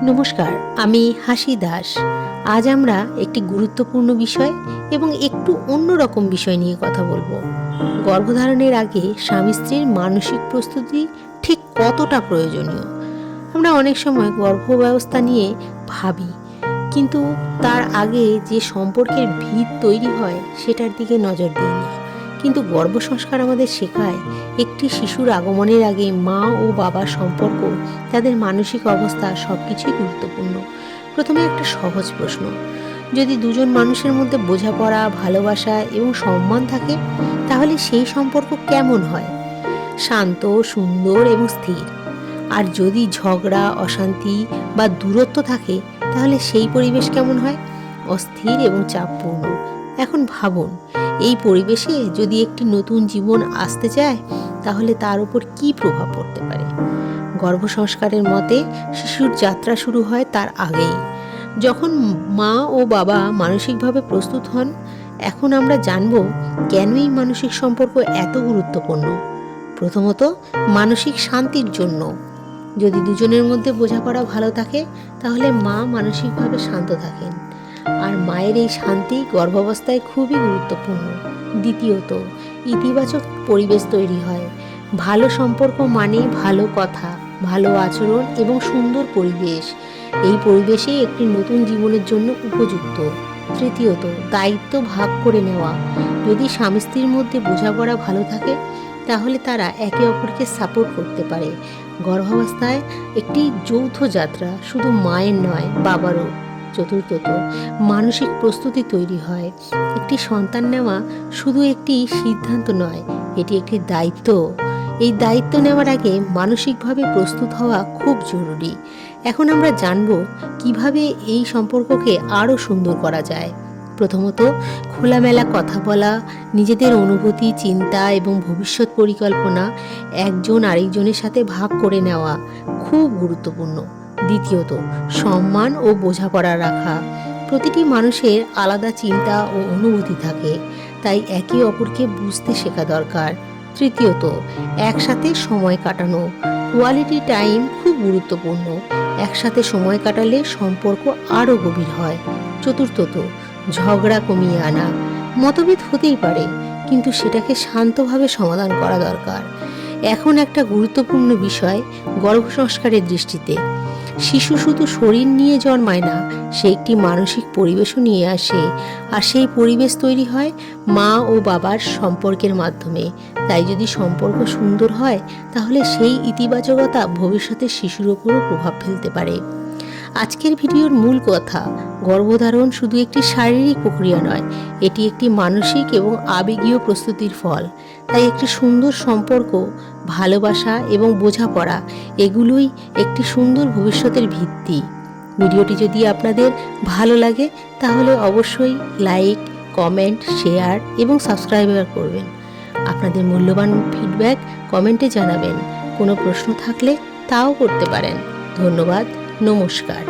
নমস্কার, আমি হাসি দাস। আজ আমরা একটি গুরুত্বপূর্ণ বিষয় এবং একটু অন্যরকম বিষয় নিয়ে কথা বলবো। গর্ভধারণের আগে স্বামী স্ত্রীর মানসিক প্রস্তুতি ঠিক কতটা প্রয়োজনীয়। আমরা অনেক সময় গর্ভাবস্থা নিয়ে ভাবি, কিন্তু তার আগে যে সম্পর্কের ভিত তৈরি হয় সেটার দিকে নজর দিই না। কিন্তু গর্ভসংস্কার আমাদের শেখায় একটি শিশুর আগমনের আগে মা ও বাবার সম্পর্ক, তাদের মানসিক অবস্থা সবকিছুই গুরুত্বপূর্ণ। প্রথমে একটা সহজ প্রশ্ন: যদি দুজন মানুষের মধ্যে বোঝাপড়া, ভালোবাসা এবং সম্মান থাকে, তাহলে সেই সম্পর্ক কেমন হয়? শান্ত, সুন্দর এবং স্থির। আর যদি ঝগড়া, অশান্তি বা দূরত্ব থাকে, তাহলে সেই পরিবেশ কেমন হয়? অস্থির এবং চাপপূর্ণ। এখন ভাবুন, এই পরিবেশে যদি একটি নতুন জীবন আসতে চায়, তাহলে তার উপর কী প্রভাব পড়তে পারে? গর্ভসংস্কারের মতে শিশুর যাত্রা শুরু হয় তার আগেই, যখন মা ও বাবা মানসিকভাবে প্রস্তুত হন। এখন আমরা জানব কেন এই মানসিক সম্পর্ক এত গুরুত্বপূর্ণ। প্রথমত, মানসিক শান্তির জন্য। যদি দুজনের মধ্যে বোঝাপড়া ভালো থাকে, তাহলে মা মানসিকভাবে শান্ত থাকেন, আর মায়ের এই শান্তি গর্ভাবস্থায় খুবই গুরুত্বপূর্ণ। দ্বিতীয়ত, ইতিবাচক পরিবেশ তৈরি হয়। ভালো সম্পর্ক মানে ভালো কথা, ভালো আচরণ এবং সুন্দর পরিবেশ। এই পরিবেশেই একটি নতুন জীবনের জন্য উপযুক্ত। তৃতীয়ত, দায়িত্ব ভাগ করে নেওয়া। যদি স্বামী স্ত্রীর মধ্যে বোঝাপড়া ভালো থাকে, তাহলে তারা একে অপরকে সাপোর্ট করতে পারে। গর্ভাবস্থায় একটি যৌথ যাত্রা, শুধু মায়ের নয়, বাবারও। চতুর্থত, মানসিক প্রস্তুতি তৈরি হয়। একটি সন্তান নেওয়া শুধু একটি সিদ্ধান্ত নয়, এটি একটি দায়িত্ব। এই দায়িত্ব নেওয়ার আগে মানসিকভাবে প্রস্তুত হওয়া খুব জরুরি। এখন আমরা জানব কিভাবে এই সম্পর্ককে আরও সুন্দর করা যায়। প্রথমত, খোলামেলা কথা বলা, নিজেদের অনুভূতি, চিন্তা এবং ভবিষ্যৎ পরিকল্পনা একজন আরেকজনের সাথে ভাগ করে নেওয়া খুব গুরুত্বপূর্ণ। দ্বিতীয়ত, সম্মান ও বোঝাপড়া রাখা। প্রতিটি মানুষের আলাদা চিন্তা ও অনুভূতি থাকে, তাই একে অপরকে বুঝতে শেখা দরকার। তৃতীয়ত, একসাথে সময় কাটানো। কোয়ালিটি টাইম খুব গুরুত্বপূর্ণ। একসাথে সময় কাটালে সম্পর্ক আরও গভীর হয়। চতুর্থত, ঝগড়া কমিয়ে আনা। মতভেদ হতেই পারে, কিন্তু সেটাকে শান্তভাবে সমাধান করা দরকার। এখন একটা গুরুত্বপূর্ণ বিষয় গর্ভসংস্কারের দৃষ্টিতে। শিশু শুধু শরীর নিয়ে জন্মায় না, সে একটি মানসিক পরিবেশও নিয়ে আসে, আর সেই পরিবেশ তৈরি হয় মা ও বাবার সম্পর্কের মাধ্যমে। তাই যদি সম্পর্ক সুন্দর হয়, তাহলে সেই ইতিবাচকতা ভবিষ্যতে শিশুর উপরও প্রভাব ফেলতে পারে। আজকের ভিডিওর মূল কথা: গর্ভধারণ শুধু একটি শারীরিক প্রক্রিয়া নয়, এটি একটি মানসিক এবং আবেগীয় প্রস্তুতির ফল। তাই একটি সুন্দর সম্পর্ক, ভালোবাসা এবং বোঝাপড়া, এগুলোই একটি সুন্দর ভবিষ্যতের ভিত্তি। ভিডিওটি যদি আপনাদের ভালো লাগে, তাহলে অবশ্যই লাইক, কমেন্ট, শেয়ার এবং সাবস্ক্রাইব করবেন। আপনাদের মূল্যবান ফিডব্যাক কমেন্টে জানাবেন। কোনো প্রশ্ন থাকলে তাও করতে পারেন। ধন্যবাদ। নমস্কার।